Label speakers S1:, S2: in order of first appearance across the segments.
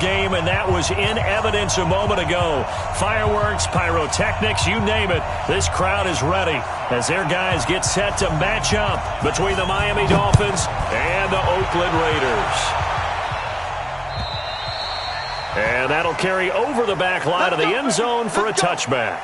S1: game, and that was in evidence a moment ago. Fireworks, pyrotechnics, you name it. This crowd is ready as their guys get set to match up between the Miami Dolphins and the Oakland Raiders. And that'll carry over the back line of the end zone for a touchback.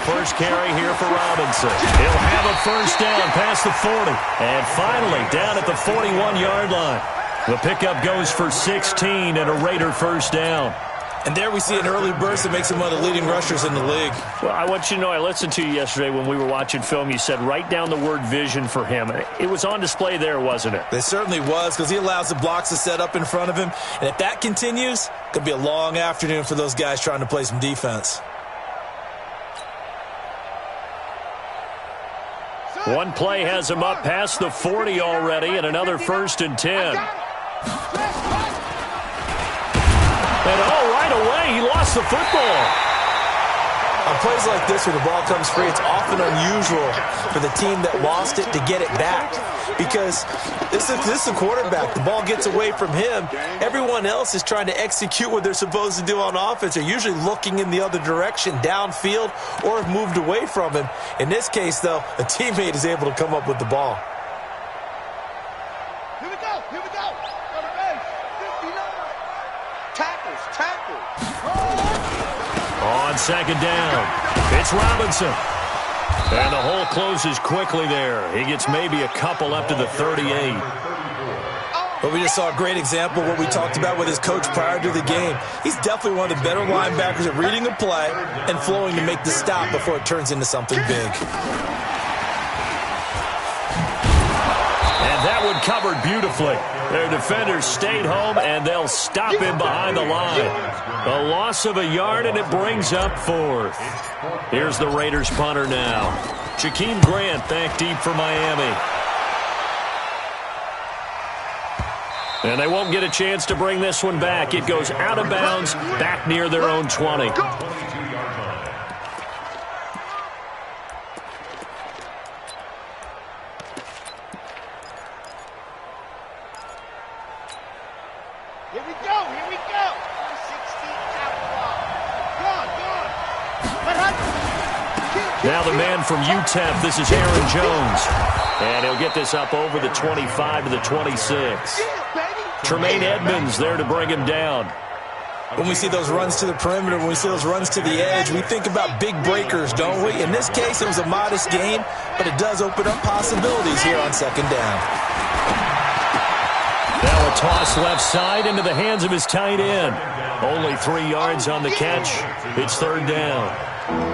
S1: First carry here for Robinson. He'll have a first down past the 40. And finally down at the 41-yard line. The pickup goes for 16 and a Raider first down.
S2: And there we see an early burst that makes him one of the leading rushers in the league.
S1: Well, I want you to know, I listened to you yesterday when we were watching film. You said write down the word vision for him. It was on display there, wasn't it?
S2: It certainly was, because he allows the blocks to set up in front of him. And if that continues, it could be a long afternoon for those guys trying to play some defense.
S1: One play has him up past the 40 already, and another 1st and 10. And right away, he lost the football.
S2: On plays like this where the ball comes free, it's often unusual for the team that lost it to get it back. Because this is the quarterback. The ball gets away from him. Everyone else is trying to execute what they're supposed to do on offense. They're usually looking in the other direction, downfield, or have moved away from him. In this case, though, a teammate is able to come up with the ball.
S3: Here we go. On the bench. 59. Tackles.
S1: On second down, it's Robinson. And the hole closes quickly there. He gets maybe a couple up to the 38.
S2: But we just saw a great example of what we talked about with his coach prior to the game. He's definitely one of the better linebackers at reading a play and flowing to make the stop before it turns into something big.
S1: And that one covered beautifully. Their defenders stayed home, and they'll stop him behind the line. A loss of a yard, and it brings up 4th. Here's the Raiders punter now. Jakeem Grant back deep for Miami. And they won't get a chance to bring this one back. It goes out of bounds, back near their own 20.
S3: Here we go. 60 out wide.
S1: Now the man from UTEP, this is Aaron Jones. And he'll get this up over the 25 to the 26. Tremaine Edmonds there to bring him down.
S2: When we see those runs to the perimeter, when we see those runs to the edge, we think about big breakers, don't we? In this case, it was a modest gain, but it does open up possibilities here on second down.
S1: Now a toss left side into the hands of his tight end. Only 3 yards on the catch. It's 3rd down.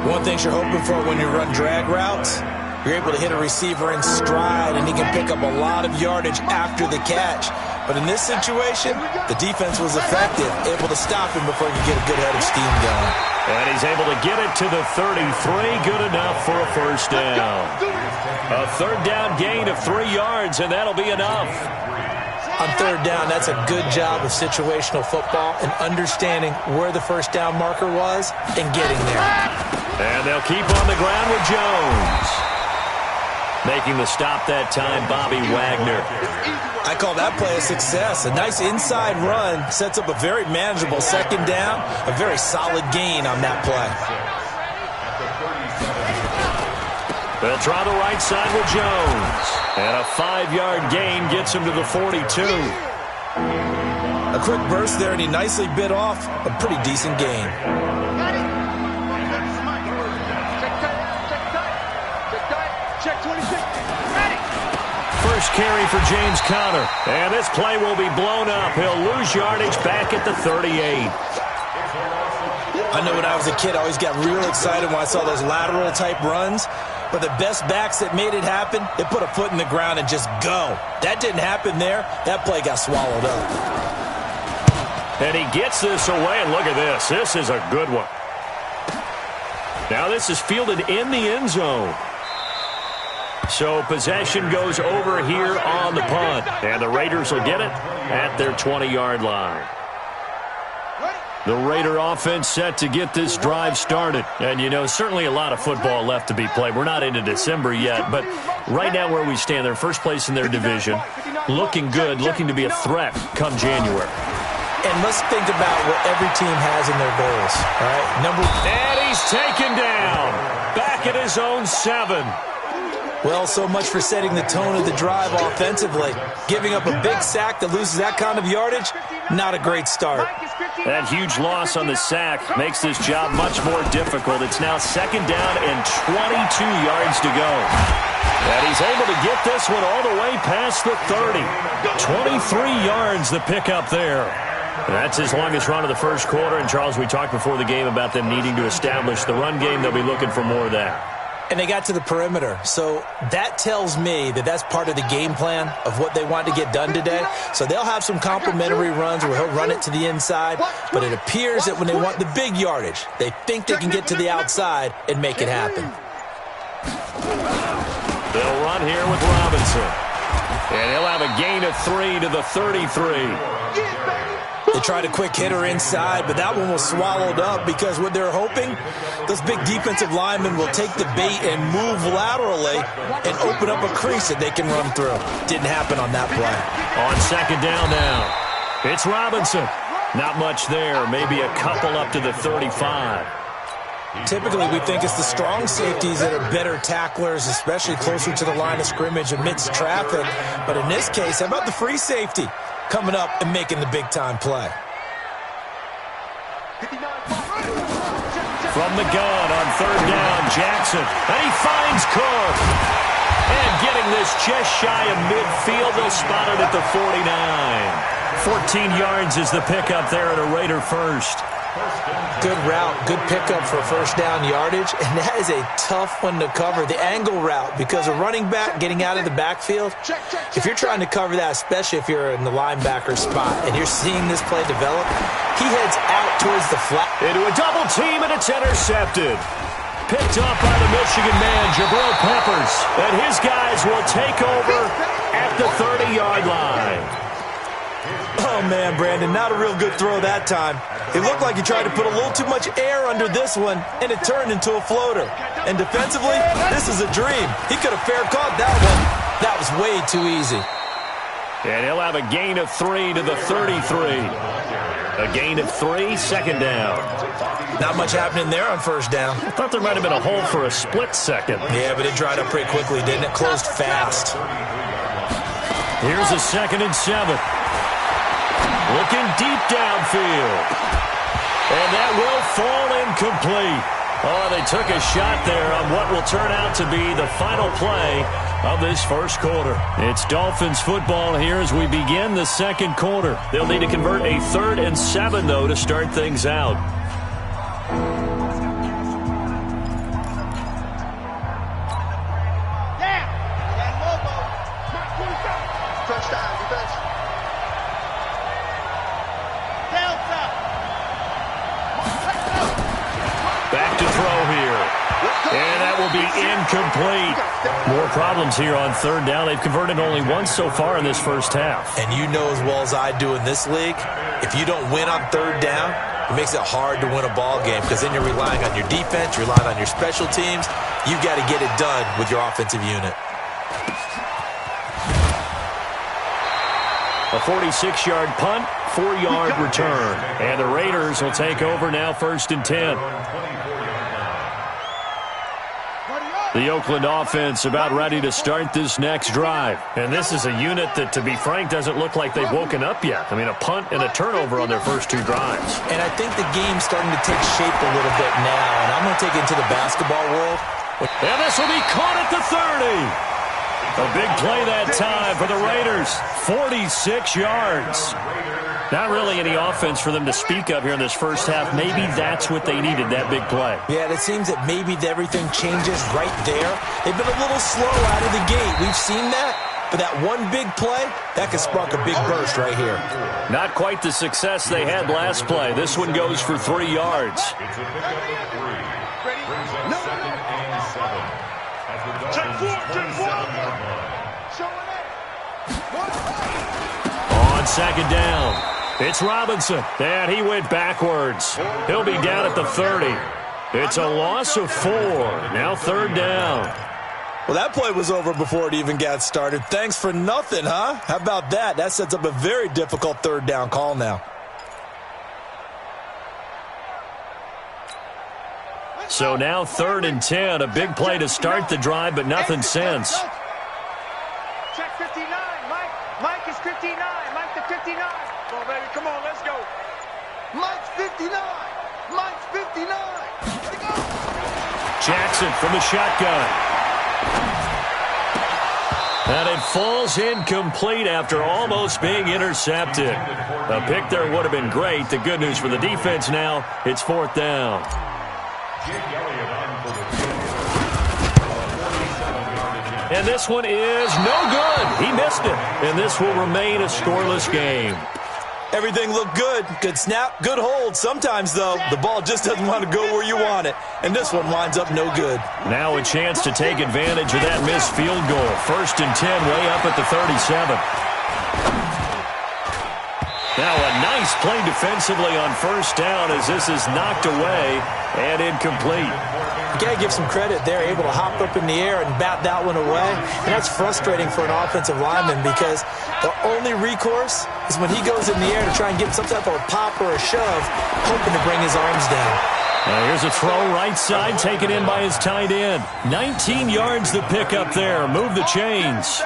S2: One thing you're hoping for when you run drag routes, you're able to hit a receiver in stride, and he can pick up a lot of yardage after the catch. But in this situation, the defense was effective, able to stop him before he could get a good head of steam going.
S1: And he's able to get it to the 33. Good enough for a first down. A 3rd down gain of 3 yards, and that'll be enough.
S2: On 3rd down, that's a good job of situational football and understanding where the first down marker was and getting there.
S1: And they'll keep on the ground with Jones. Making the stop that time, Bobby Wagner.
S2: I call that play a success. A nice inside run sets up a very manageable second down, a very solid gain on that play.
S1: They'll try the right side with Jones. And a 5-yard gain gets him to the 42.
S2: A quick burst there, and he nicely bit off a pretty decent gain.
S3: Check 26.
S1: First carry for James Conner. And this play will be blown up. He'll lose yardage back at the 38.
S2: I know when I was a kid, I always got real excited when I saw those lateral-type runs. But the best backs that made it happen, they put a foot in the ground and just go. That didn't happen there. That play got swallowed up.
S1: And he gets this away, and look at this. This is a good one. Now this is fielded in the end zone. So possession goes over here on the punt. And the Raiders will get it at their 20-yard line. The Raider offense set to get this drive started. And, you know, certainly a lot of football left to be played. We're not into December yet, but right now where we stand, they're first place in their division, looking good, looking to be a threat come January.
S2: And let's think about what every team has in their goals, all right?
S1: And he's taken down, back at his own 7.
S2: Well, so much for setting the tone of the drive offensively. Giving up a big sack that loses that kind of yardage, not a great start.
S1: That huge loss on the sack makes this job much more difficult. It's now 2nd down and 22 yards to go. And he's able to get this one all the way past the 30. 23 yards the pickup there. That's his longest run of the first quarter. And, Charles, we talked before the game about them needing to establish the run game. They'll be looking for more of that.
S2: And they got to the perimeter. So that tells me that that's part of the game plan of what they want to get done today. So they'll have some complimentary runs where he'll run it to the inside. But it appears that when they want the big yardage, they think they can get to the outside and make it happen.
S1: They'll run here with Robinson. And he'll have a gain of 3 to the 33.
S2: They tried a quick hitter inside, but that one was swallowed up because what they're hoping, those big defensive linemen will take the bait and move laterally and open up a crease that they can run through. Didn't happen on that play.
S1: On 2nd down now, it's Robinson. Not much there, maybe a couple up to the 35.
S2: Typically, we think it's the strong safeties that are better tacklers, especially closer to the line of scrimmage amidst traffic. But in this case, how about the free safety coming up and making the big-time play?
S1: From the gun on 3rd down, Jackson. And he finds Cook. And getting this just shy of midfield, they'll spot it at the 49. 14 yards is the pickup there at a Raider first.
S2: Good route, good pickup for first down yardage, and that is a tough one to cover, the angle route, because a running back getting out of the backfield, if you're trying to cover that, especially if you're in the linebacker spot, and you're seeing this play develop, he heads out towards the flat.
S1: Into a double team, and it's intercepted. Picked up by the Michigan man, Jabril Peppers, and his guys will take over at the 30-yard line.
S2: Oh, man, Brandon, not a real good throw that time. It looked like he tried to put a little too much air under this one, and it turned into a floater. And defensively, this is a dream. He could have fair caught that one. That was way too easy.
S1: And he'll have a gain of 3 to the 33. A gain of 3, 2nd down.
S2: Not much happening there on first down.
S1: I thought there might have been a hole for a split second.
S2: Yeah, but it dried up pretty quickly, didn't it? Closed fast.
S1: Here's a 2nd and 7. Looking deep downfield. And that will fall incomplete. Oh, they took a shot there on what will turn out to be the final play of this first quarter. It's Dolphins football here as we begin the second quarter. They'll need to convert a 3rd and 7, though, to start things out. Incomplete. More problems here on 3rd down. They've converted only once so far in this first half.
S2: And you know as well as I do in this league, if you don't win on 3rd down, it makes it hard to win a ball game because then you're relying on your defense, you're relying on your special teams. You've got to get it done with your offensive unit.
S1: A 46-yard punt, 4-yard return. And the Raiders will take over now 1st and 10. The Oakland offense about ready to start this next drive. And this is a unit that, to be frank, doesn't look like they've woken up yet. I mean, a punt and a turnover on their first 2 drives.
S2: And I think the game's starting to take shape a little bit now. And I'm going to take it into the basketball world.
S1: And this will be caught at the 30. A big play that time for the Raiders. 46 yards. Not really any offense for them to speak of here in this first half. Maybe that's what they needed, that big play.
S2: Yeah, it seems that maybe everything changes right there. They've been a little slow out of the gate. We've seen that. But that one big play, that could spark a big burst right here.
S1: Not quite the success they had last play. This one goes for 3 yards.
S3: Check four. Showing it.
S1: On second down, it's Robinson, and he went backwards. He'll be down at the 30. It's a loss of 4. Now third down.
S2: Well, that play was over before it even got started. Thanks for nothing, huh? How about that? That sets up a very difficult third down call now.
S1: So now 3rd and 10, a big play to start the drive, but nothing since.
S3: Check 59, Mike. Mike is 59. Mike the 59. Come on, baby. Come on, let's go. Mike's 59. Mike's 59. Let's go.
S1: Jackson from the shotgun. And it falls incomplete after almost being intercepted. A pick there would have been great. The good news for the defense now, it's 4th down. And this one is no good. He missed it. And this will remain a scoreless game.
S2: Everything looked good. Good snap, good hold. Sometimes, though, the ball just doesn't want to go where you want it. And this one winds up no good.
S1: Now a chance to take advantage of that missed field goal. 1st and 10, way up at the 37. Now a nice play defensively on 1st down as this is knocked away and incomplete.
S2: You got to give some credit. They're able to hop up in the air and bat that one away. And that's frustrating for an offensive lineman because the only recourse is when he goes in the air to try and get some type of a pop or a shove, hoping to bring his arms down.
S1: Now here's a throw right side, taken in by his tight end. 19 yards to pick up there. Move the chains.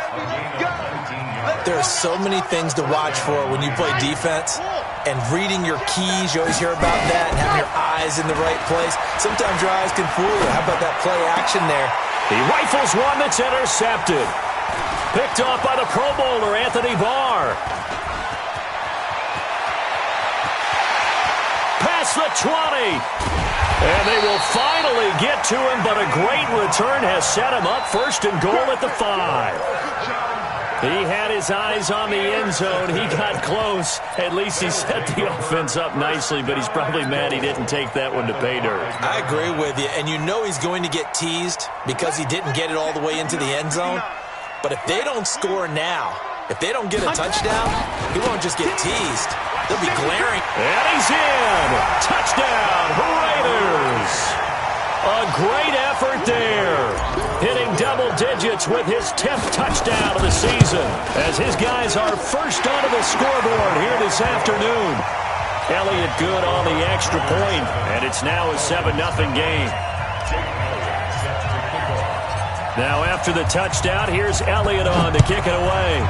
S2: There are so many things to watch for when you play defense. And reading your keys, you always hear about that, and having your eyes in the right place. Sometimes your eyes can fool you. How about that play action there?
S1: He rifles one that's intercepted. Picked off by the Pro Bowler, Anthony Barr. Past the 20. And they will finally get to him, but a great return has set him up 1st and goal at the 5. He had his eyes on the end zone. He got close. At least he set the offense up nicely, but he's probably mad he didn't take that one to pay dirt.
S2: I agree with you, and you know he's going to get teased because he didn't get it all the way into the end zone. But if they don't score now, if they don't get a touchdown, he won't just get teased. They'll be glaring.
S1: And he's in. Touchdown, Raiders. A great effort there. Hitting double digits with his 10th touchdown of the season as his guys are first onto the scoreboard here this afternoon. Elliott good on the extra point, and it's now a 7-0 game. Now after the touchdown, here's Elliott on to kick it away.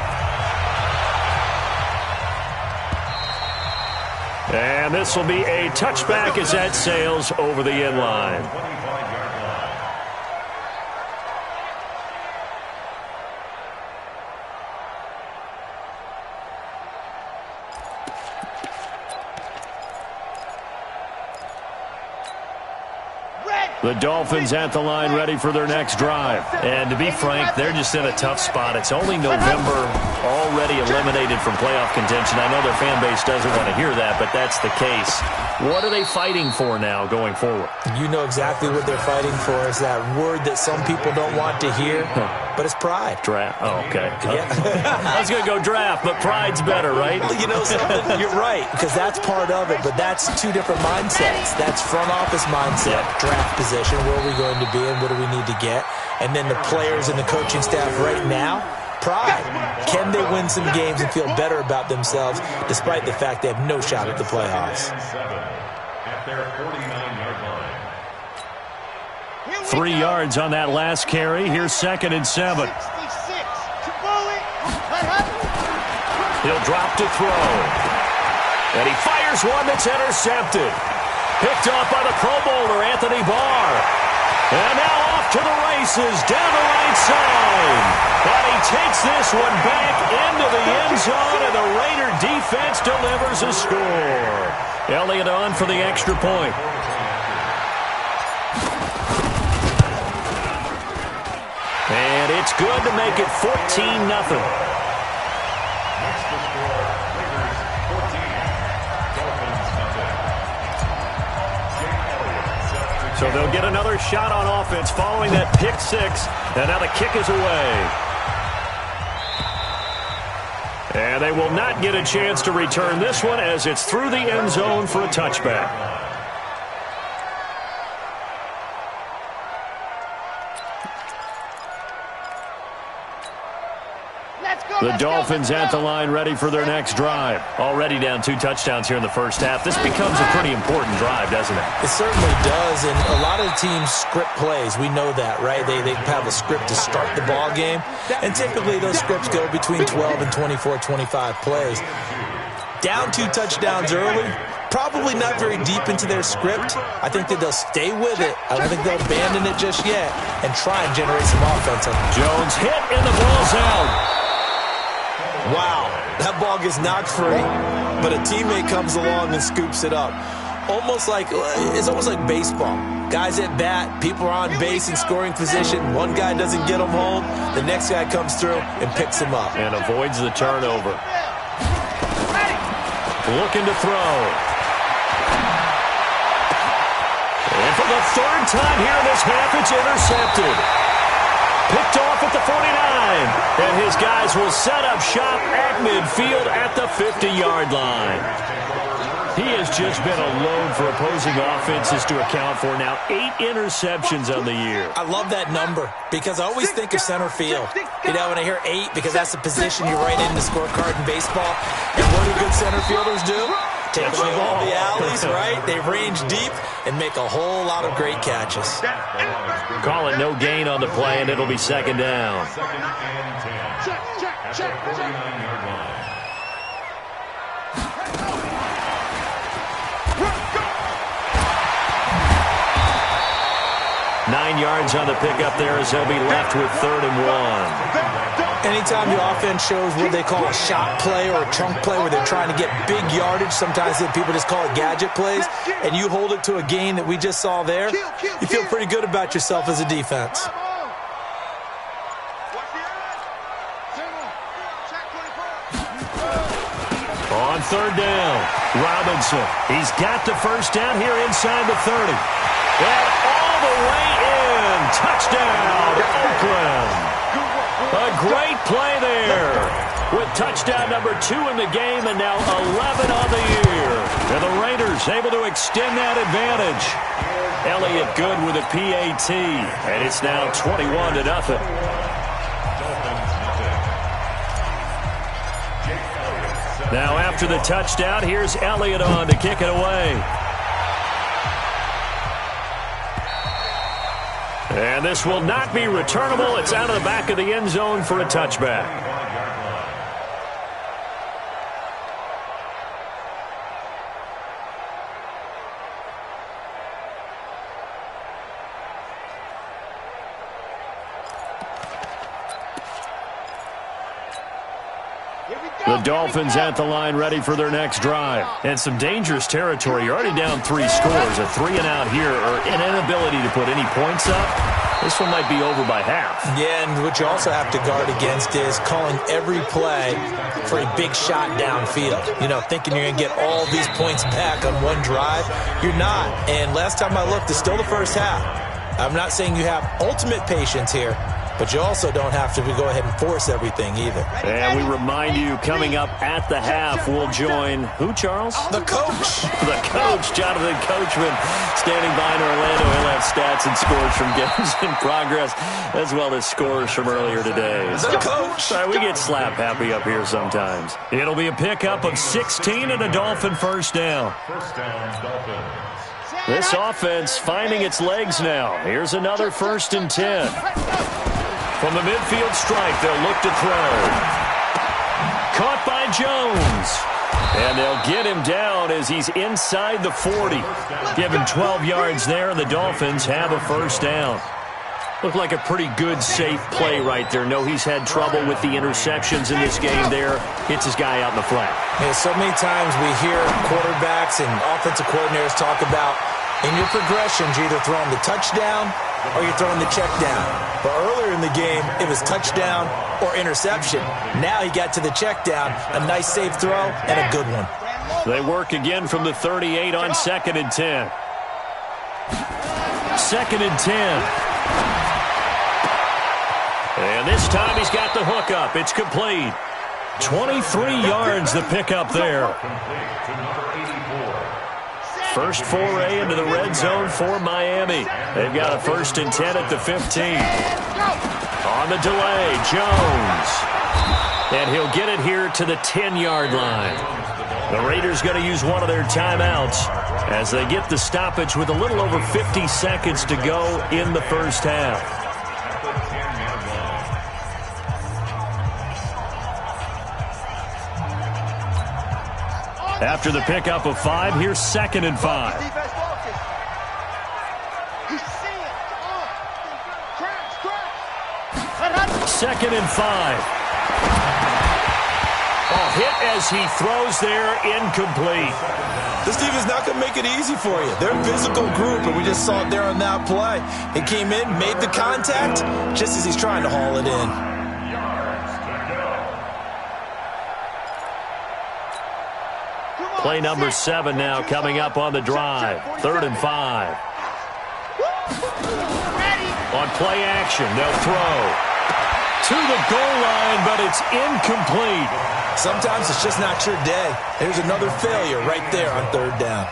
S1: And this will be a touchback as that sails over the end line. The Dolphins at the line ready for their next drive. And to be frank, they're just in a tough spot. It's only November, already eliminated from playoff contention. I know their fan base doesn't want to hear that, but that's the case. What are they fighting for now going forward?
S2: You know exactly what they're fighting for. Is that word that some people don't want to hear, but it's pride.
S1: Draft. Oh, okay.
S2: Yeah.
S1: I was going to go draft, but pride's better, right?
S2: Well, you know something? You're right, because that's part of it, but that's two different mindsets. That's front office mindset, draft position. Where are we going to be and what do we need to get? And then the players and the coaching staff right now, pride. Can they win some games and feel better about themselves despite the fact they have no shot at the playoffs?
S4: At their 49-yard line.
S1: 3 yards on that last carry. Here's 2nd and 7. He'll drop to throw. And he fires one that's intercepted. Picked off by the Pro Bowler, Anthony Barr. And now off to the races, down the right side. And he takes this one back into the end zone, and the Raider defense delivers a score. Elliott on for the extra point. And it's good to make it 14-0. So they'll get another shot on offense following that pick six. And now the kick is away. And they will not get a chance to return this one as it's through the end zone for a touchback. The Dolphins at the line ready for their next drive. Already down 2 touchdowns here in the first half. This becomes a pretty important drive, doesn't it?
S2: It certainly does, and a lot of teams script plays. We know that, right? They have a script to start the ball game, and typically those scripts go between 12 and 24, 25 plays. Down 2 touchdowns early, probably not very deep into their script. I think that they'll stay with it. I don't think they'll abandon it just yet and try and generate some offense.
S1: Jones hit, and the ball's out.
S2: Wow, that ball gets knocked free, but a teammate comes along and scoops it up. It's almost like baseball. Guys at bat, people are on base in scoring position. One guy doesn't get them home. The next guy comes through and picks him up.
S1: And avoids the turnover. Looking to throw. And for the third time here in this half, it's intercepted. Picked off at the 49. And his guys will set up shop at midfield at the 50-yard line. He has just been a load for opposing offenses to account for. Now 8 interceptions on the year.
S2: I love that number because I always think of center field. You know, when I hear 8, because that's the position you write in the scorecard in baseball. And what do good center fielders do? Take away all the alleys, right? They range deep and make a whole lot of great catches.
S1: Call it no gain on the play, and it'll be second down.
S4: Second and 10. At the 49-yard line.
S1: 9 yards on the pickup there as they'll be left with 3rd and 1.
S2: Anytime the offense shows what they call a shot play or a chunk play where they're trying to get big yardage, sometimes people just call it gadget plays, and you hold it to a gain that we just saw there, you feel pretty good about yourself as a defense.
S1: On 3rd down, Robinson. He's got the first down here inside the 30. And all the way in. Touchdown, Oakland. A great play there with touchdown number 2 in the game and now 11 on the year. And the Raiders able to extend that advantage. Elliott good with a PAT, and it's now 21-0. Now after the touchdown, here's Elliott on to kick it away. And this will not be returnable. It's out of the back of the end zone for a touchback. The Dolphins at the line ready for their next drive. And some dangerous territory. You're already down 3 scores. A 3-and-out here or an inability to put any points up. This one might be over by half. Yeah, and what you also have to guard against is calling every play for a big shot downfield. You know, thinking you're going to get all these points back on one drive. You're not. And last time I looked, it's still the first half. I'm not saying you have ultimate patience here, but you also don't have to go ahead and force everything either. And we remind you, coming up at the half, we'll join who, Charles?
S2: The coach.
S1: The coach, Jonathan Coachman, standing by in Orlando. He'll have stats and scores from games in progress, as well as scores from earlier today.
S2: The coach.
S1: Sorry, we get slap happy up here sometimes. It'll be a pickup of 16 and a Dolphin first down.
S4: First down, Dolphins.
S1: This offense finding its legs now. Here's another 1st and 10. From the midfield stripe, they'll look to throw. Caught by Jones. And they'll get him down as he's inside the 40. Given 12 yards there, and the Dolphins have a first down. Looked like a pretty good, safe play right there. No, he's had trouble with the interceptions in this game there. Hits his guy out in the flat.
S2: Yeah, so many times we hear quarterbacks and offensive coordinators talk about in your progressions, you're either throwing the touchdown or you're throwing the check down. But earlier in the game, it was touchdown or interception. Now he got to the check down, a nice safe throw, and a good one.
S1: They work again from the 38 on 2nd and 10. 2nd and 10. And this time he's got the hook up. It's complete. 23 yards the pickup there. First foray into the red zone for Miami. They've got a 1st and 10 at the 15. On the delay, Jones. And he'll get it here to the 10-yard line. The Raiders going to use one of their timeouts as they get the stoppage with a little over 50 seconds to go in the first half. After the pickup of 5, here's 2nd and 5. 2nd and 5. Oh, hit as he throws there, incomplete.
S2: This team is not going to make it easy for you. They're a physical group, and we just saw it there on that play. It came in, made the contact, just as he's trying to haul it in.
S1: Play number 7 now coming up on the drive. 3rd and 5. On play action, they'll throw to the goal line, but it's incomplete.
S2: Sometimes it's just not your day. There's another failure right there on 3rd down.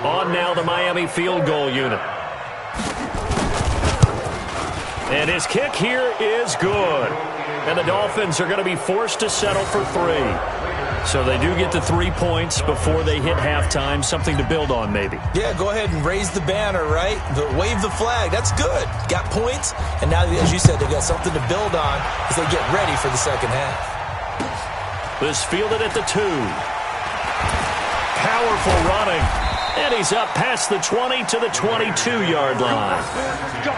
S1: On now the Miami field goal unit. And his kick here is good. And the Dolphins are going to be forced to settle for 3. So they do get the 3 points before they hit halftime. Something to build on, maybe.
S2: Yeah, go ahead and raise the banner, right? Wave the flag. That's good. Got points, and now, as you said, they got something to build on as they get ready for the second half.
S1: This fielded at the 2. Powerful running. And he's up past the 20 to the 22-yard line.
S3: Let's go.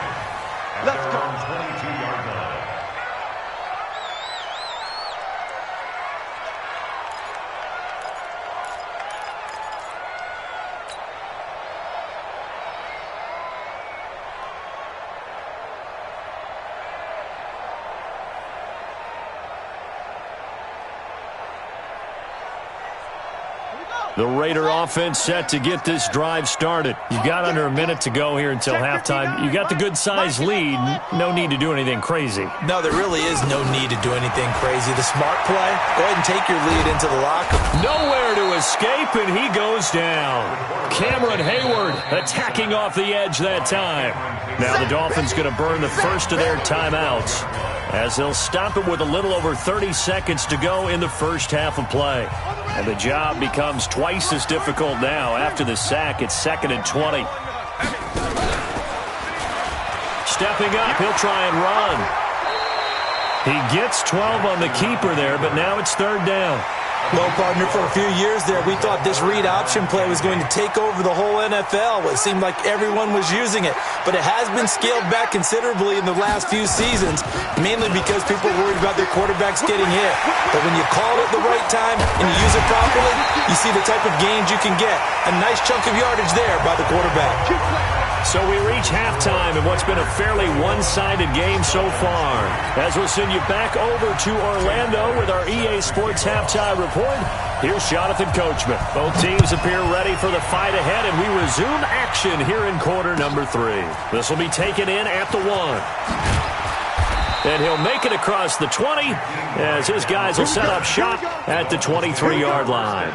S3: Let's go.
S4: 22-yard line.
S1: The Raider offense set to get this drive started. You've got under a minute to go here until halftime. You got the good-sized lead. No need to do anything crazy.
S2: No, there really is no need to do anything crazy. The smart play, go ahead and take your lead into the locker.
S1: Nowhere to escape, and he goes down. Cameron Hayward attacking off the edge that time. Now the Dolphins going to burn the first of their timeouts as they'll stop it with a little over 30 seconds to go in the first half of play. And the job becomes twice as difficult now. After the sack, it's 2nd and 20. Stepping up, he'll try and run. He gets 12 on the keeper there, but now it's 3rd down.
S2: Well, partner, for a few years there, we thought this read option play was going to take over the whole NFL. It seemed like everyone was using it. But it has been scaled back considerably in the last few seasons, mainly because people are worried about their quarterbacks getting hit. But when you call it the right time and you use it properly, you see the type of gains you can get. A nice chunk of yardage there by the quarterback.
S1: So we reach halftime in what's been a fairly one-sided game so far. As we'll send you back over to Orlando with our EA Sports Halftime Report, here's Jonathan Coachman. Both teams appear ready for the fight ahead, and we resume action here in quarter number 3. This will be taken in at the 1. And he'll make it across the 20 as his guys will set up shop at the 23-yard line.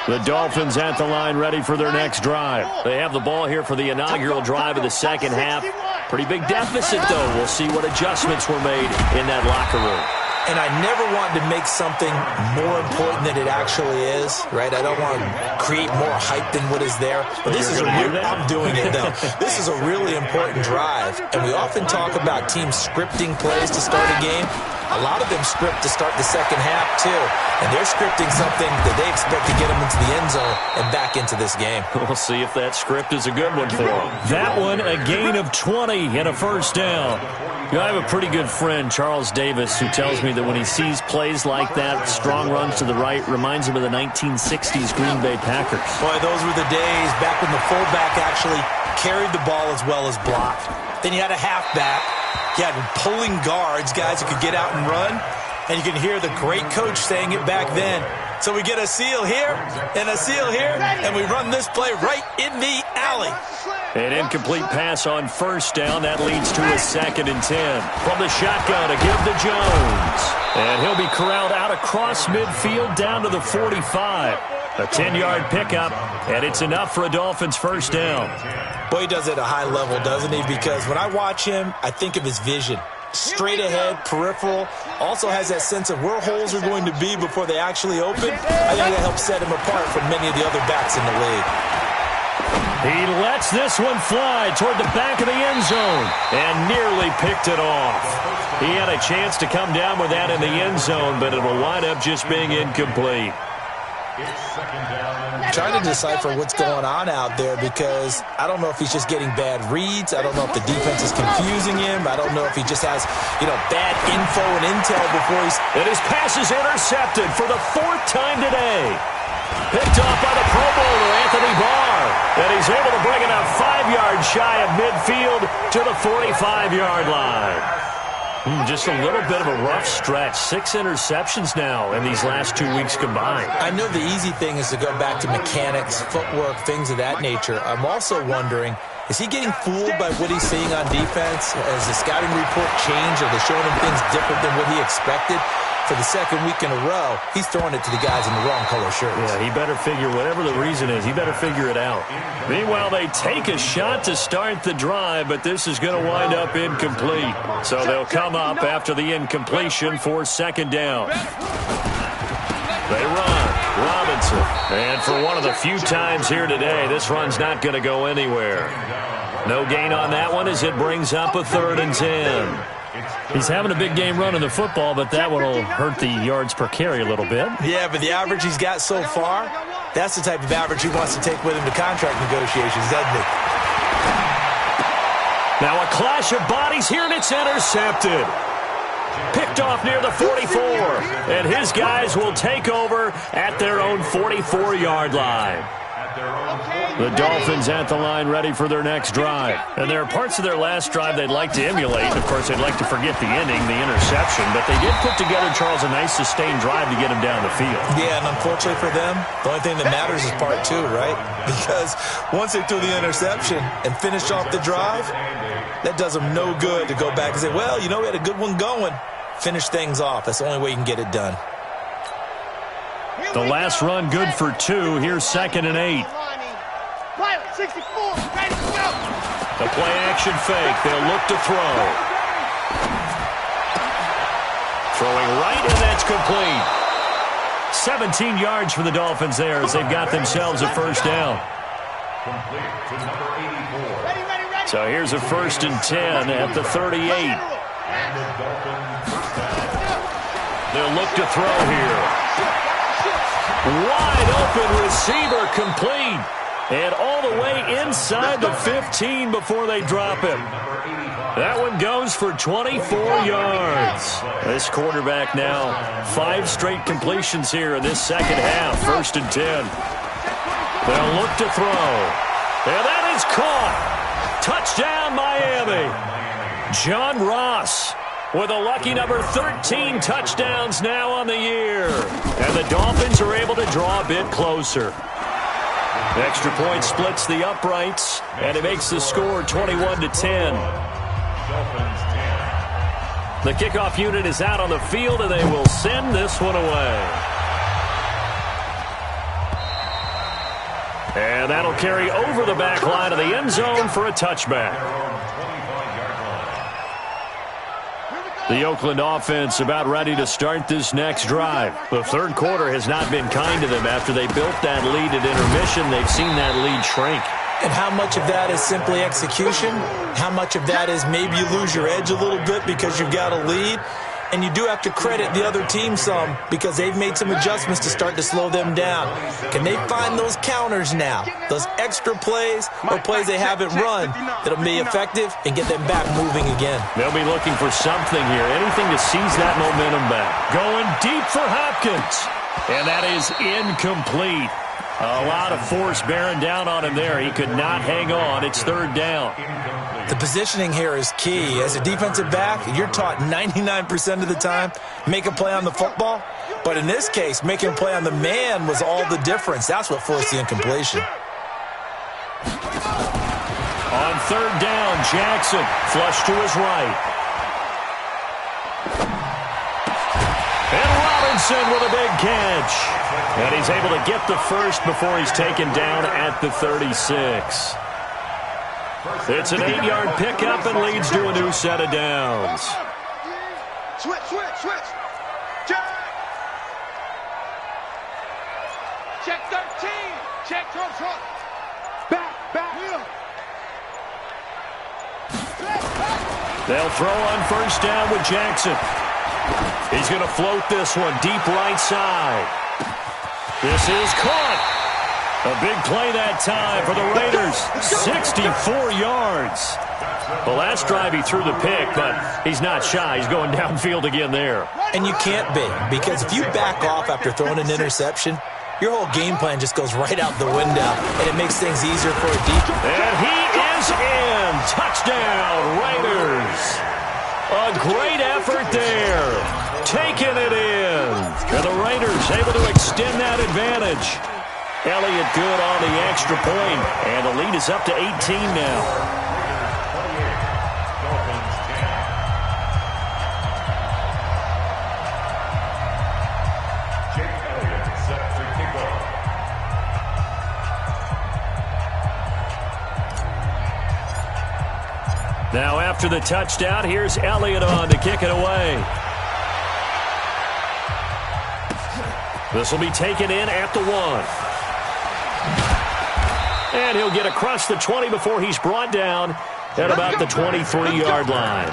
S1: The Dolphins at the line ready for their next drive. They have the ball here for the inaugural drive of the second half. Pretty big deficit, though. We'll see what adjustments were made in that locker room.
S2: And I never want to make something more important than it actually is, right? I don't want to create more hype than what is there. But this is I'm doing it, though. This is a really important drive. And we often talk about teams scripting plays to start a game. A lot of them script to start the second half, too. And they're scripting something that they expect to get them into the end zone and back into this game.
S1: We'll see if that script is a good one for them. That one, a gain of 20 and a first down. You know, I have a pretty good friend, Charles Davis, who tells me that when he sees plays like that, strong runs to the right, reminds him of the 1960s Green Bay Packers.
S2: Boy, those were the days back when the fullback actually carried the ball as well as blocked. Then you had a halfback. You had pulling guards, guys who could get out and run. And you can hear the great coach saying it back then. So we get a seal here and a seal here, and we run this play right in the alley.
S1: An incomplete pass on first down. That leads to a 2nd and 10. From the shotgun to give to Jones. And he'll be corralled out across midfield down to the 45. A 10-yard pickup, and it's enough for a Dolphins first down.
S2: Boy, he does it at a high level, doesn't he? Because when I watch him, I think of his vision. Straight ahead, peripheral, also has that sense of where holes are going to be before they actually open. I think that helps set him apart from many of the other backs in the league.
S1: He lets this one fly toward the back of the end zone and nearly picked it off. He had a chance to come down with that in the end zone, but it will wind up just being incomplete.
S2: Trying to decipher what's going on out there because I don't know if he's just getting bad reads. I don't know if the defense is confusing him. I don't know if he just has, bad info and intel before he's...
S1: And his pass is intercepted for the 4th time today. Picked off by the Pro Bowler, Anthony Barr. And he's able to bring it up 5 yards shy of midfield to the 45-yard line. Just a little bit of a rough stretch. 6 interceptions now in these last 2 weeks combined.
S2: I know the easy thing is to go back to mechanics, footwork, things of that nature. I'm also wondering, is he getting fooled by what he's seeing on defense? Has the scouting report changed? Are they showing him things different than what he expected? For the 2nd week in a row, he's throwing it to the guys in the wrong color shirts.
S1: Yeah, he better figure, whatever the reason is, he better figure it out. Meanwhile, they take a shot to start the drive, but this is going to wind up incomplete. So they'll come up after the incompletion for 2nd down. They run. Robinson. And for one of the few times here today, this run's not going to go anywhere. No gain on that one as it brings up a 3rd and 10. He's having a big game running the football, but that one will hurt the yards per carry a little bit.
S2: Yeah, but the average he's got so far, that's the type of average he wants to take with him to contract negotiations, doesn't he?
S1: Now a clash of bodies here, and it's intercepted. Picked off near the 44, and his guys will take over at their own 44-yard line. The Dolphins at the line ready for their next drive. And there are parts of their last drive they'd like to emulate. Of course, they'd like to forget the inning, the interception. But they did put together, Charles, a nice sustained drive to get him down the field.
S2: Yeah, and unfortunately for them, the only thing that matters is part 2, right? Because once they threw the interception and finished off the drive, that does them no good to go back and say, well, we had a good one going. Finish things off. That's the only way you can get it done.
S1: The last run good for 2. Here's 2nd and 8.
S3: Pilot 64, ready to go.
S1: The play action fake. They'll look to throw. Throwing right, and that's complete. 17 yards for the Dolphins there as they've got themselves a first down. So here's a 1st and 10 at the 38. They'll look to throw here. Wide open receiver, complete. And all the way inside the 15 before they drop him. That one goes for 24 yards. This quarterback now, 5 straight completions here in this 2nd half. 1st and 10. They'll look to throw. And that is caught. Touchdown, Miami. John Ross with a lucky number 13 touchdowns now on the year. And the Dolphins are able to draw a bit closer. Extra point splits the uprights, and it makes the score 21-10. The kickoff unit is out on the field, and they will send this one away. And that'll carry over the back line of the end zone for a touchback. The Oakland offense about ready to start this next drive. The 3rd quarter has not been kind to them. After they built that lead at intermission, they've seen that lead shrink.
S2: And how much of that is simply execution? How much of that is maybe you lose your edge a little bit because you've got a lead? And you do have to credit the other team some because they've made some adjustments to start to slow them down. Can they find those counters now, those extra plays or plays they haven't run that'll be effective and get them back moving again?
S1: They'll be looking for something here, anything to seize that momentum back. Going deep for Hopkins, and that is incomplete. A lot of force bearing down on him there. He could not hang on. It's 3rd down.
S2: The positioning here is key. As a defensive back, you're taught 99% of the time, make a play on the football. But in this case, making a play on the man was all the difference. That's what forced the incompletion.
S1: On third down, Jackson flush to his right. And Robinson with a big catch. And he's able to get the first before he's taken down at the 36. It's an 8-yard pickup and leads to a new set of downs.
S3: Switch. Check. Check 13. Check front. Back.
S1: They'll throw on first down with Jackson. He's going to float this one deep right side. This is caught. A big play that time for the Raiders. 64 yards. The last drive he threw the pick, but he's not shy. He's going downfield again there.
S2: And you can't be, because if you back off after throwing an interception, your whole game plan just goes right out the window, and it makes things easier for a deep.
S1: And he is in. Touchdown, Raiders. A great effort there. Taking it in. And the Raiders able to extend that advantage. Elliott good on the extra point, and the lead is up to 18 now. Now after the touchdown, here's Elliott on to kick it away. This will be taken in at the 1. And he'll get across the 20 before he's brought down at about the 23-yard line.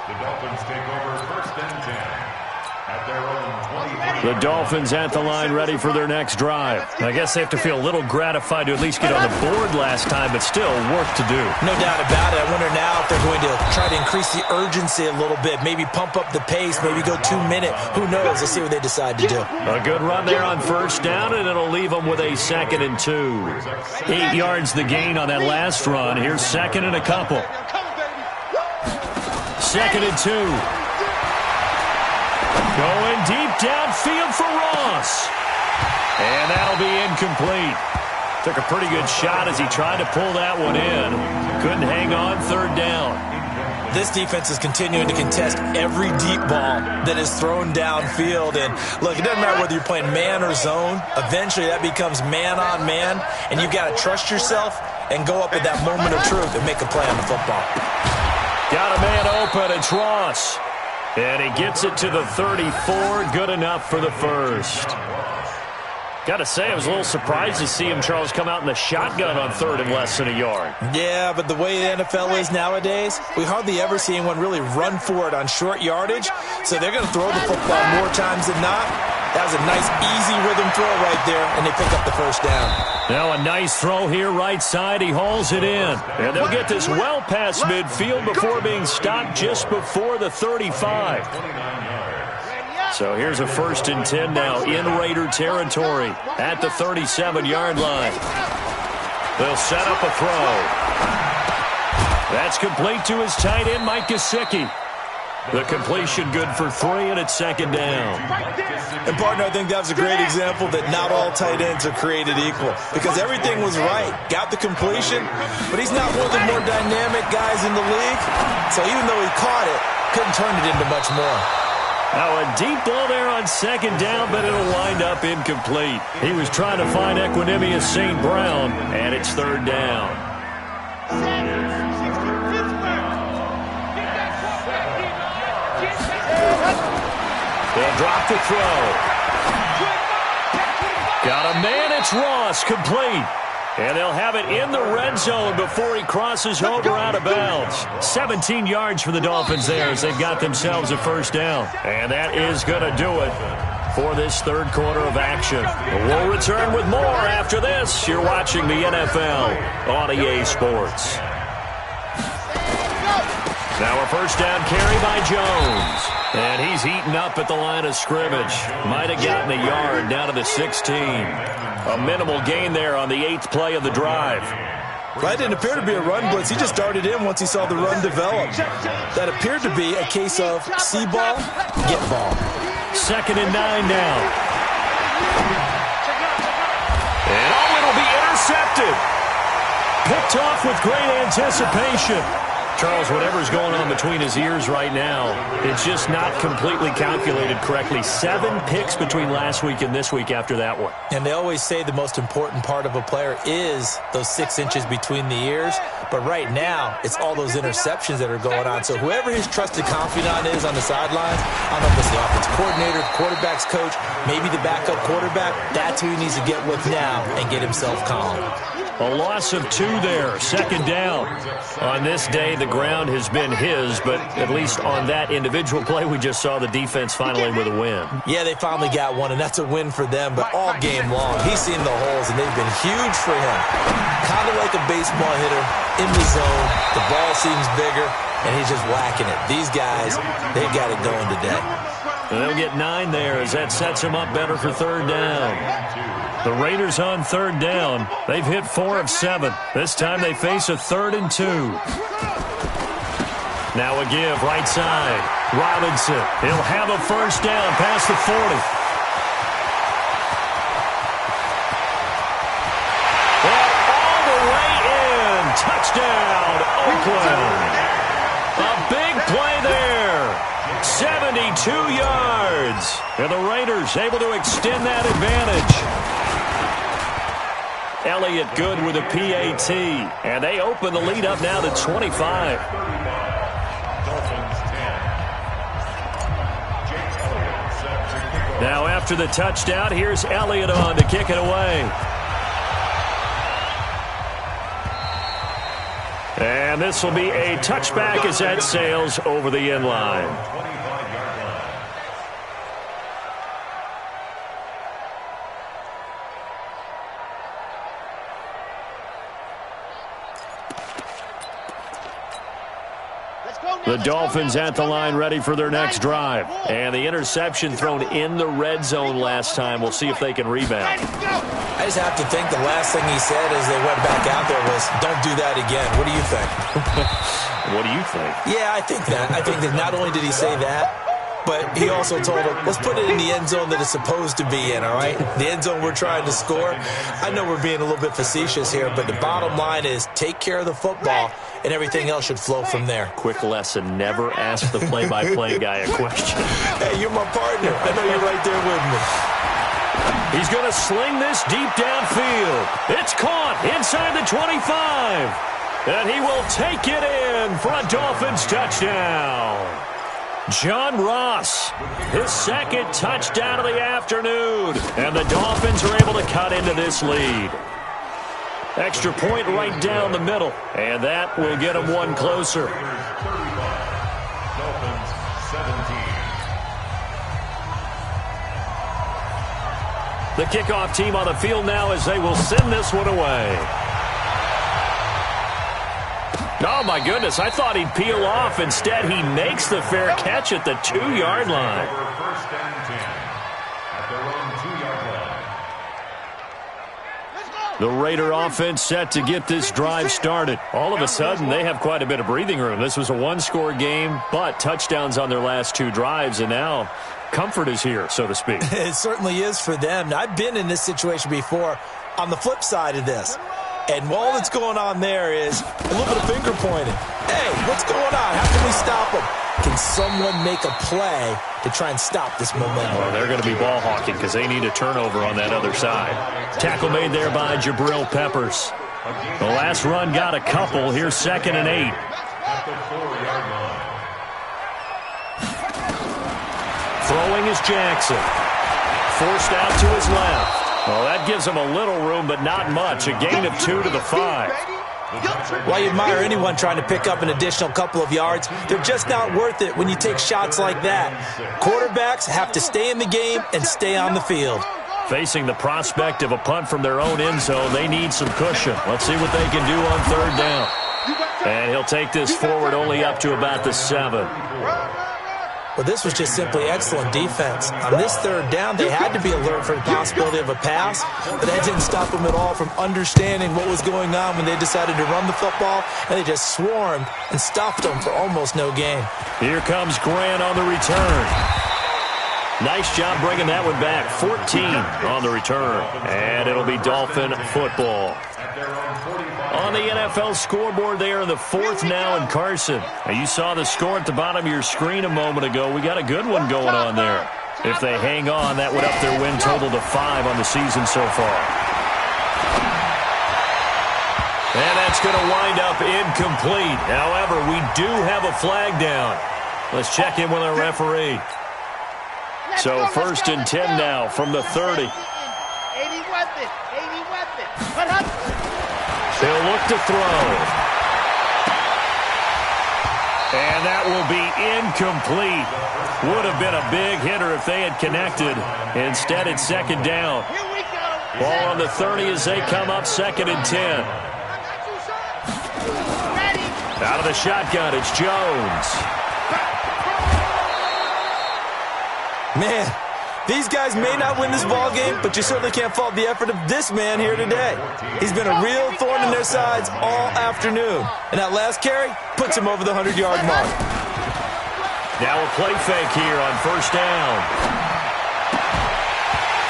S4: The Dolphins take over first and 10 at their own 20.
S1: The Dolphins at the line ready for their next drive. I guess they have to feel a little gratified to at least get on the board last time, but still work to do.
S2: No doubt about it. I wonder now if they're going to try to increase the urgency a little bit, maybe pump up the pace, maybe go 2-minute. Who knows? Let's see what they decide to do.
S1: A good run there on first down, and it'll leave them with a 2nd and 2. 8 yards the gain on that last run. Here's 2nd and a couple. 2nd and 2. Going deep downfield for Ross. And that'll be incomplete. Took a pretty good shot as he tried to pull that one in. Couldn't hang on third down.
S2: This defense is continuing to contest every deep ball that is thrown downfield. And look, it doesn't matter whether you're playing man or zone. Eventually that becomes man on man. And you've got to trust yourself and go up at that moment of truth and make a play on the football.
S1: Got a man open. It's Ross. And he gets it to the 34. Good enough for the first. Got to say, I was a little surprised to see him, Charles, come out in the shotgun on third and less than a yard.
S2: Yeah, but the way the NFL is nowadays, we hardly ever see anyone really run for it on short yardage. So they're going to throw the football more times than not. That was a nice, easy rhythm throw right there, and they pick up the first down.
S1: Now a nice throw here right side. He hauls it in. And they'll get this well past midfield before being stopped just before the 35. So here's a 1st and 10 now in Raider territory at the 37-yard line. They'll set up a throw. That's complete to his tight end, Mike Gesicki. The completion good for 3, and it's 2nd down.
S2: And, partner, I think that was a great example that not all tight ends are created equal, because everything was right. Got the completion, but he's not one of the more dynamic guys in the league. So even though he caught it, couldn't turn it into much more.
S1: Now a deep ball there on 2nd down, but it'll wind up incomplete. He was trying to find Equanimous St. Brown, and it's 3rd down. They'll drop the throw. Got a man, it's Ross, complete. And they'll have it in the red zone before he crosses over out of bounds. 17 yards for the Dolphins there as they've got themselves a 1st down. And that is going to do it for this 3rd quarter of action. We'll return with more after this. You're watching the NFL on EA Sports. Now a 1st down carry by Jones. And he's heating up at the line of scrimmage. Might have gotten a yard down to the 16. A minimal gain there on the 8th play of the drive.
S2: Well, that didn't appear to be a run blitz. He just darted in once he saw the run develop. That appeared to be a case of see ball, get ball.
S1: 2nd and 9 now. And it'll be intercepted. Picked off with great anticipation. Charles, whatever's going on between his ears right now, it's just not completely calculated correctly. 7 picks between last week and this week after that one.
S2: And they always say the most important part of a player is those 6 inches between the ears. But right now, it's all those interceptions that are going on. So whoever his trusted confidant is on the sidelines, I don't know if it's the offense coordinator, quarterback's coach, maybe the backup quarterback, that's who he needs to get with now and get himself calm.
S1: A loss of 2 there, 2nd down. On this day, the ground has been his, but at least on that individual play, we just saw the defense finally with a win.
S2: Yeah, they finally got one, and that's a win for them, but all game long, he's seen the holes, and they've been huge for him. Kind of like a baseball hitter in the zone. The ball seems bigger, and he's just whacking it. These guys, they've got it going today.
S1: And they'll get 9 there as that sets them up better for 3rd down. The Raiders on 3rd down. They've hit 4 of 7. This time they face a 3rd and 2. Now a give, right side. Robinson, he'll have a 1st down past the 40. And all the way in. Touchdown, Oakland. A big play there. 72 yards. And the Raiders able to extend that advantage. Elliott good with a PAT. And they open the lead up now to 25. Now after the touchdown, here's Elliott on to kick it away. And this will be a touchback as that sails over the end line. The Dolphins at the line ready for their next drive. And the interception thrown in the red zone last time. We'll see if they can rebound.
S2: I just have to think the last thing he said as they went back out there was, don't do that again. What do you think?
S1: What do you think?
S2: Yeah, I think that. I think that not only did he say that, but he also told him, let's put it in the end zone that it's supposed to be in, all right? The end zone we're trying to score. I know we're being a little bit facetious here, but the bottom line is take care of the football, and everything else should flow from there.
S1: Quick lesson, never ask the play-by-play guy a question.
S2: Hey, you're my partner. I know you're right there with me.
S1: He's going to sling this deep downfield. It's caught inside the 25. And he will take it in for a Dolphins touchdown. John Ross, his 2nd touchdown of the afternoon. And the Dolphins are able to cut into this lead. Extra point right down the middle. And that will get them one closer.
S4: Dolphins 17.
S1: The kickoff team on the field now as they will send this one away. Oh, my goodness. I thought he'd peel off. Instead, he makes the fair catch at the 2-yard line.
S4: First and 10 at their own 2-yard line.
S1: The Raider offense set to get this drive started. All of a sudden, they have quite a bit of breathing room. This was a 1-score game, but touchdowns on their last 2 drives, and now comfort is here, so to speak.
S2: It certainly is for them. Now, I've been in this situation before on the flip side of this. And all that's going on there is a little bit of finger pointing. Hey, what's going on? How can we stop them? Can someone make a play to try and stop this momentum?
S1: Well, they're going to be ball hawking because they need a turnover on that other side. Tackle made there by Jabril Peppers. The last run got a couple. Here's 2nd and 8.
S4: At the 4-yard line.
S1: Throwing is Jackson. Forced out to his left. Well, that gives him a little room, but not much. A gain of 2 to the 5.
S2: While you admire anyone trying to pick up an additional couple of yards, they're just not worth it when you take shots like that. Quarterbacks have to stay in the game and stay on the field.
S1: Facing the prospect of a punt from their own end zone, they need some cushion. Let's see what they can do on 3rd down. And he'll take this forward only up to about the 7.
S2: Well, this was just simply excellent defense. On this 3rd down, they had to be alert for the possibility of a pass, but that didn't stop them at all from understanding what was going on when they decided to run the football, and they just swarmed and stuffed them for almost no gain.
S1: Here comes Grant on the return. Nice job bringing that one back. 14 on the return. And it'll be Dolphin football. On the NFL scoreboard there in the fourth now in Carson. Now you saw the score at the bottom of your screen a moment ago. We got a good one going on there. If they hang on, that would up their win total to 5 on the season so far. And that's going to wind up incomplete. However, we do have a flag down. Let's check in with our referee. So first and 10 now from the 30. He'll look to throw. And that will be incomplete. Would have been a big hitter if they had connected. Instead, it's second down. Ball on the 30 as they come up, second and 10. Out of the shotgun, it's Jones.
S2: Man, these guys may not win this ball game, but you certainly can't fault the effort of this man here today. He's been a real thorn in their sides all afternoon. And that last carry puts him over the 100-yard mark.
S1: Now a play fake here on first down.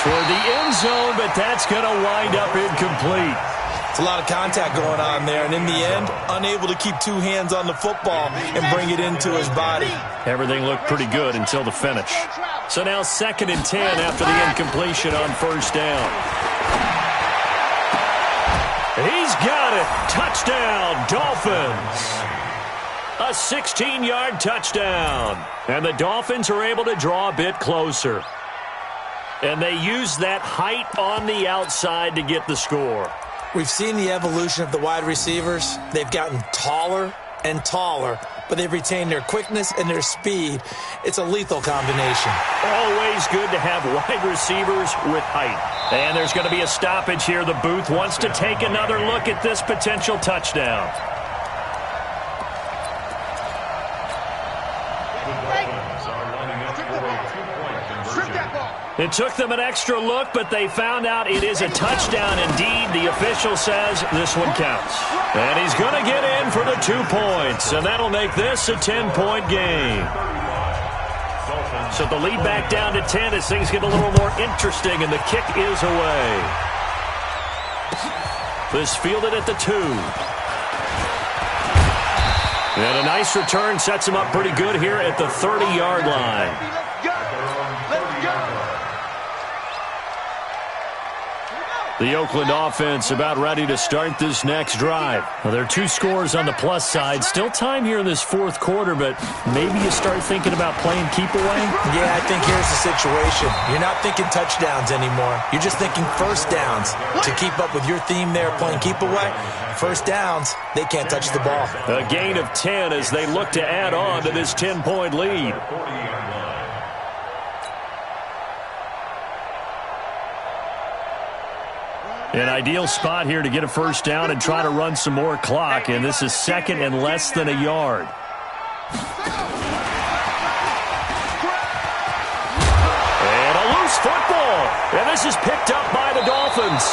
S1: Toward the end zone, but that's going to wind up incomplete.
S2: It's a lot of contact going on there, and in the end, unable to keep two hands on the football and bring it into his body.
S1: Everything looked pretty good until the finish. So now second and 10 after the incompletion on first down. He's got it. Touchdown, Dolphins. A 16-yard touchdown. And the Dolphins are able to draw a bit closer. And they use that height on the outside to get the score.
S2: We've seen the evolution of the wide receivers. They've gotten taller and taller, but they've retained their quickness and their speed. It's a lethal combination.
S1: Always good to have wide receivers with height. And there's going to be a stoppage here. The booth wants to take another look at this potential touchdown. It took them an extra look, but they found out it is a touchdown indeed. The official says this one counts. And he's going to get in for the 2 points, and that'll make this a 10-point game. So the lead back down to 10 as things get a little more interesting, and the kick is away. This fielded at the 2. And a nice return sets him up pretty good here at the 30-yard line. The Oakland offense about ready to start this next drive. Well, there are 2 scores on the plus side. Still time here in this fourth quarter, but maybe you start thinking about playing keep away?
S2: Yeah, I think here's the situation. You're not thinking touchdowns anymore. You're just thinking first downs. To keep up with your theme there, playing keep away, first downs, they can't touch the ball.
S1: A gain of 10 as they look to add on to this 10-point lead. An ideal spot here to get a first down and try to run some more clock, and this is second and less than a yard. And a loose football, and this is picked up by the Dolphins.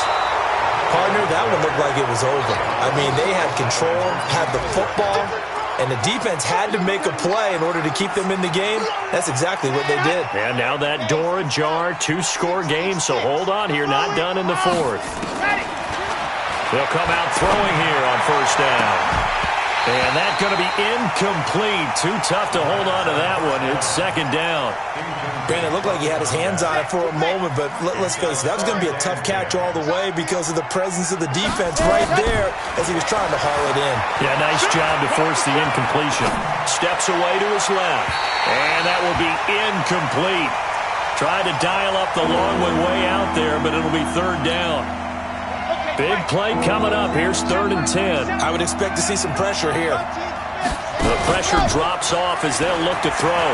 S2: Partner, that one looked like it was over. I mean, they had control, had the football, and the defense had to make a play in order to keep them in the game. That's exactly what they did.
S1: And now that door ajar, 2-score game, so hold on here, not done in the fourth. They'll come out throwing here on first down. And that's going to be incomplete. Too tough to hold on to that one. It's second down.
S2: Brandon, it looked like he had his hands on it for a moment, but let's face it, that was going to be a tough catch all the way because of the presence of the defense right there as he was trying to haul it in.
S1: Yeah, nice job to force the incompletion. Steps away to his left, and that will be incomplete. Tried to dial up the long one way out there, but it'll be third down. Big play coming up. Here's third and 10.
S2: I would expect to see some pressure here.
S1: The pressure drops off as they'll look to throw.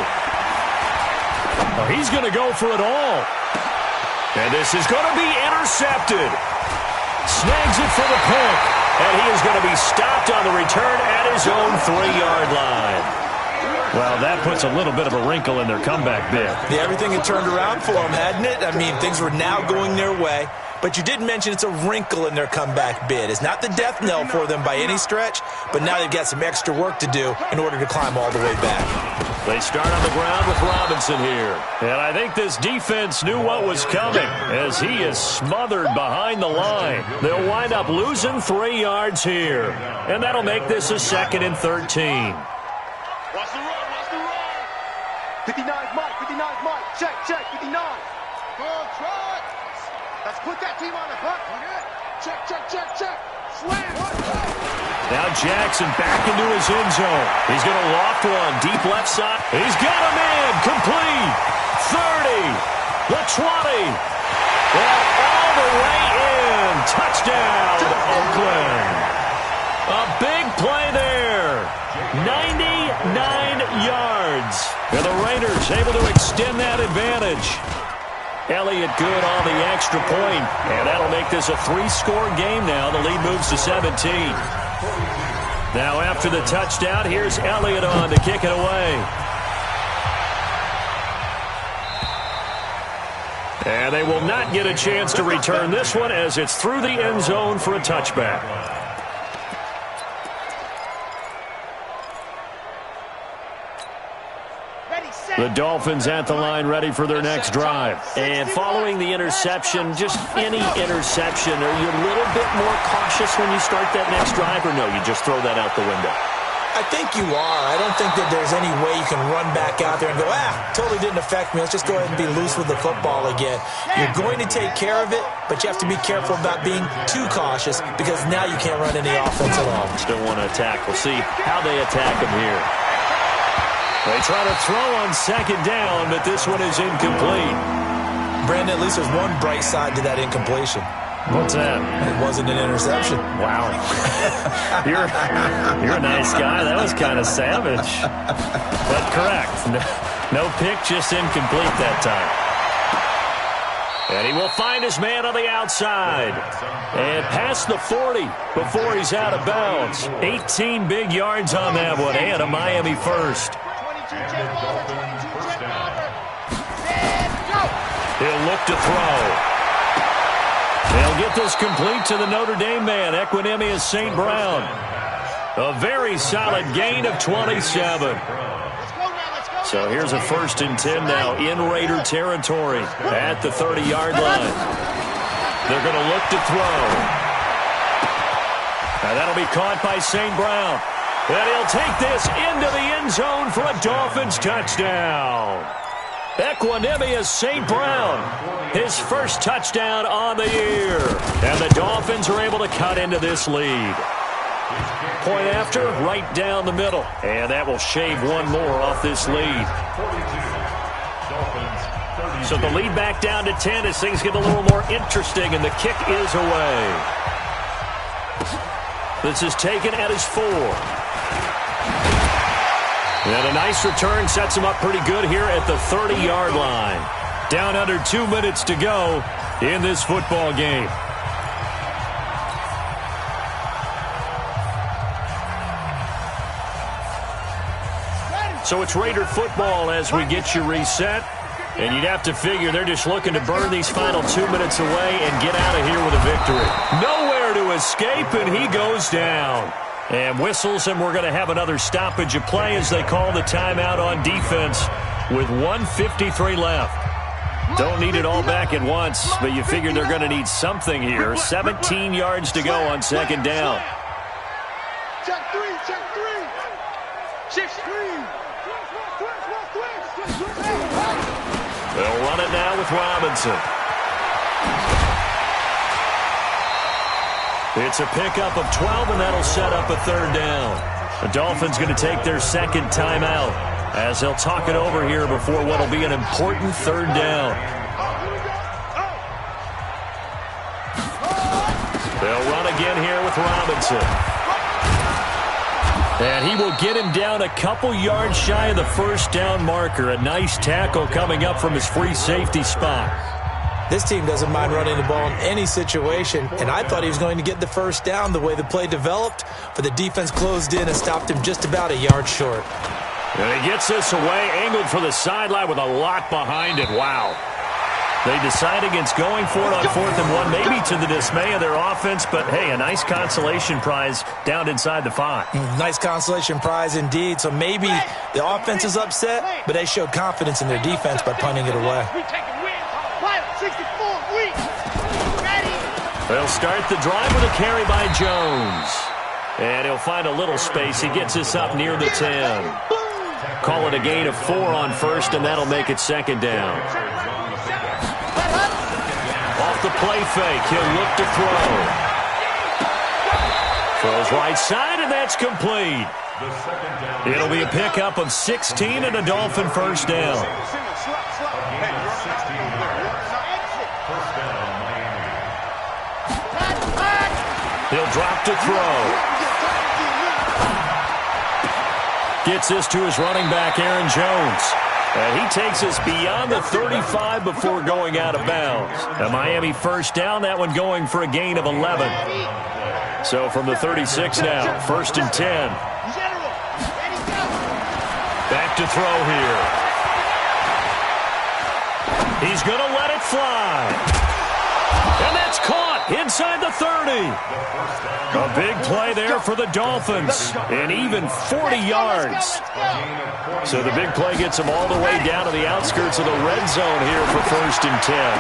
S1: Oh, he's going to go for it all. And this is going to be intercepted. Snags it for the pick. And he is going to be stopped on the return at his own 3-yard line. Well, that puts a little bit of a wrinkle in their comeback bid.
S2: Yeah, everything had turned around for them, hadn't it? I mean, things were now going their way. But you did mention it's a wrinkle in their comeback bid. It's not the death knell for them by any stretch, but now they've got some extra work to do in order to climb all the way back.
S1: They start on the ground with Robinson here. And I think this defense knew what was coming as he is smothered behind the line. They'll wind up losing 3 yards here. And that'll make this a 2nd and 13.
S3: Watch the run, watch the run. 59's Mike, 59's Mike. Check, 59. Good try. Let's put that team on the hook. Check. Slam.
S1: Now Jackson back into his end zone. He's going to loft one deep left side. He's got him in. Complete. 30. The 20. And all the way in. Touchdown, Oakland. A big play there. 99 yards. And the Raiders able to extend that advantage. Elliott good on the extra point, and that'll make this a 3-score game now. The lead moves to 17. Now after the touchdown, here's Elliott on to kick it away. And they will not get a chance to return this one as it's through the end zone for a touchback. The Dolphins at the line ready for their next drive. And following the interception, just any interception, are you a little bit more cautious when you start that next drive, or no, you just throw that out the window?
S2: I think you are. I don't think that there's any way you can run back out there and go, totally didn't affect me. Let's just go ahead and be loose with the football again. You're going to take care of it, but you have to be careful about being too cautious because now you can't run any offense at all.
S1: Still want to attack. We'll see how they attack him here. They try to throw on 2nd down, but this one is incomplete.
S2: Brandon, at least there's one bright side to that incompletion.
S1: What's that?
S2: It wasn't an interception.
S1: Wow. You're a nice guy. That was kind of savage. But correct. No pick, just incomplete that time. And he will find his man on the outside. And past the 40 before he's out of bounds. 18 big yards on that one, and a Miami first. He'll look to throw. They'll get this complete to the Notre Dame man, Equanimeous St. Brown. A very solid gain of 27. So here's a 1st and 10 now in Raider territory at the 30-yard line. They're going to look to throw. And that'll be caught by St. Brown. And he'll take this into the end zone for a Dolphins touchdown. Equanimeous St. Brown, his first touchdown on the year. And the Dolphins are able to cut into this lead. Point after, right down the middle. And that will shave one more off this lead. So the lead back down to 10 as things get a little more interesting, and the kick is away. This is taken at his 4. And a nice return sets him up pretty good here at the 30-yard line. Down under 2 minutes to go in this football game. So it's Raider football as we get you reset. And you'd have to figure they're just looking to burn these final 2 minutes away and get out of here with a victory. Nowhere to escape, and he goes down. And whistles, and we're going to have another stoppage of play as they call the timeout on defense with 1:53 left. Don't need it all back at once, but you figure they're going to need something here. 17 yards to go on 2nd down.
S3: Check 3. Shift 3.
S1: They'll run it now with Robinson. It's a pickup of 12, and that'll set up a 3rd down. The Dolphins going to take their 2nd timeout as they'll talk it over here before what will be an important 3rd down. They'll run again here with Robinson. And he will get him down a couple yards shy of the 1st down marker. A nice tackle coming up from his free safety spot.
S2: This team doesn't mind running the ball in any situation, and I thought he was going to get the 1st down the way the play developed, but the defense closed in and stopped him just about a yard short.
S1: And he gets this away, angled for the sideline with a lot behind it. Wow. They decide against going for it on 4th and 1, maybe to the dismay of their offense, but hey, a nice consolation prize down inside the 5.
S2: Nice consolation prize indeed. So maybe the offense is upset, but they showed confidence in their defense by punting it away.
S1: They'll start the drive with a carry by Jones. And he'll find a little space. He gets this up near the 10. Call it a gain of 4 on 1st, and that'll make it 2nd down. Off the play fake, he'll look to throw. Throws right side, and that's complete. It'll be a pickup of 16 and a Dolphin 1st down. He'll drop to throw. Gets this to his running back, Aaron Jones. And he takes us beyond the 35 before going out of bounds. A Miami 1st down, that one going for a gain of 11. So from the 36 now, 1st and 10. Back to throw here. He's going to let it fly. And that's caught inside the 30. A big play there for the Dolphins. And even 40 yards. So the big play gets them all the way down to the outskirts of the red zone here for 1st and 10.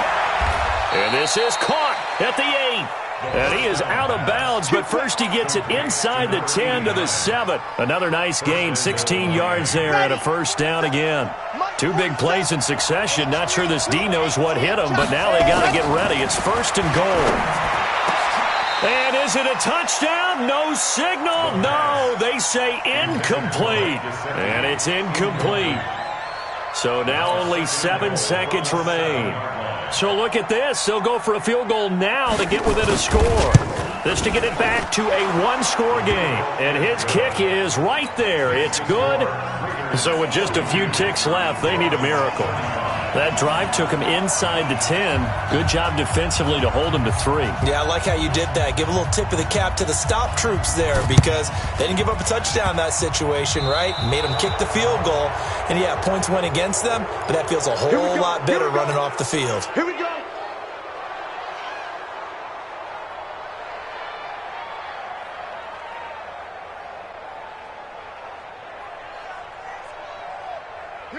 S1: And this is caught at the 8. And he is out of bounds, but first he gets it inside the 10 to the 7. Another nice gain, 16 yards there and a 1st down again. 2 big plays in succession. Not sure this D knows what hit him, but now they got to get ready. It's 1st and goal. And is it a touchdown? No signal. No, they say incomplete. And it's incomplete. So now only 7 seconds remain. So look at this. They'll go for a field goal now to get within a score. This to get it back to a 1-score game. And his kick is right there. It's good. So with just a few ticks left, they need a miracle. That drive took him inside the 10. Good job defensively to hold him to 3.
S2: Yeah, I like how you did that. Give a little tip of the cap to the stop troops there because they didn't give up a touchdown in that situation, right? Made them kick the field goal. And, yeah, points went against them, but that feels a whole lot better running off the field.
S3: Here we go.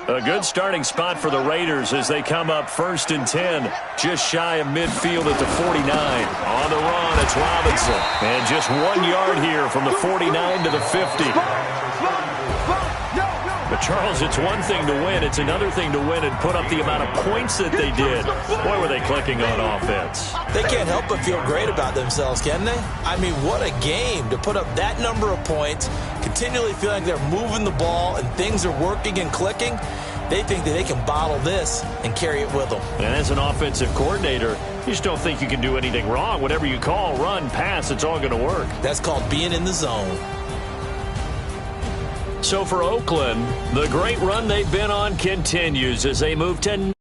S1: A good starting spot for the Raiders as they come up 1st and 10, just shy of midfield at the 49. On the run, it's Robinson. And just 1 yard here from the 49 to the 50. But, Charles, it's one thing to win. It's another thing to win and put up the amount of points that they did. Boy, were they clicking on offense.
S2: They can't help but feel great about themselves, can they? I mean, what a game to put up that number of points, continually feeling like they're moving the ball and things are working and clicking. They think that they can bottle this and carry it with them.
S1: And as an offensive coordinator, you just don't think you can do anything wrong. Whatever you call, run, pass, it's all going to work.
S2: That's called being in the zone.
S1: So for Oakland, the great run they've been on continues as they move to